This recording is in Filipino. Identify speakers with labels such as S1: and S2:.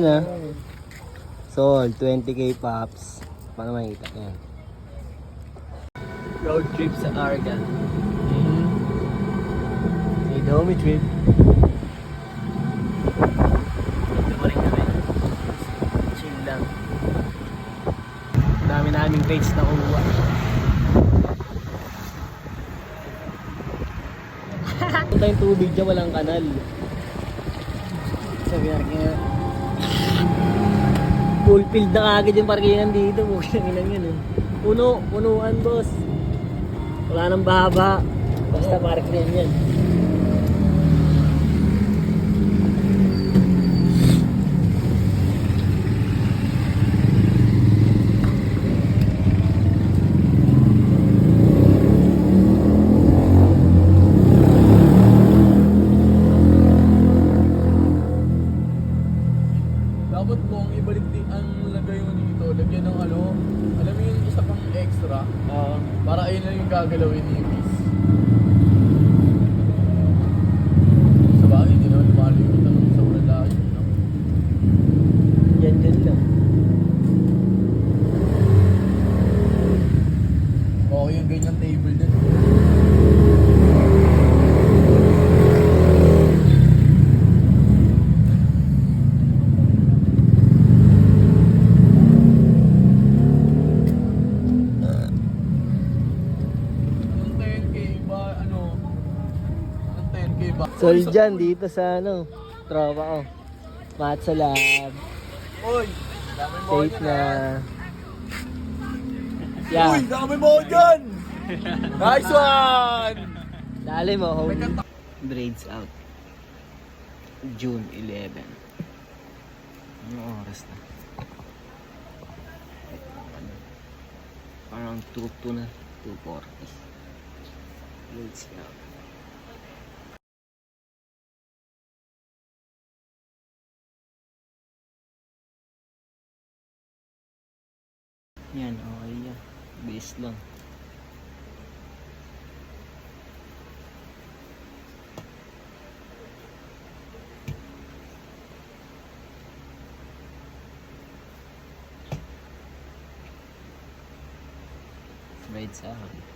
S1: Na. Sold, 20k pops. Paano makikita? Yan. Road trip sa Argan. Idomi trip. Dito pa rin kami. Chill lang. Dami naming crates na kuha. Punta yung tubig dyan, walang kanal. Sabi nga. Full field na kagad yung parkingan dito. Buksan lang yan. Punuan boss. Wala nang bahaba. Basta parkingan yan.
S2: Dapat kung ibalik din ang lagay mo dito, lagyan ng ano, alam mo yung isa pang extra, para ayun lang yung gagalawin ni Miss. Sa bagay, hindi naman lumalimutan ng sa ulan lahat yun, no?
S1: Yan lang.
S2: Okay yung ganyang table din.
S1: Sold dyan dito sa tropa ko. Matsa Lab.
S2: Uy! Dami mo
S1: Safe na. Yeah.
S2: Uy! Dami mo dyan! Nice one!
S1: Dali mo, home. Braids out. June 11. Anong oras na? Parang 2 na. 2:40. Braids out. Yan, okay yan. Bilis lang. Right sa akin.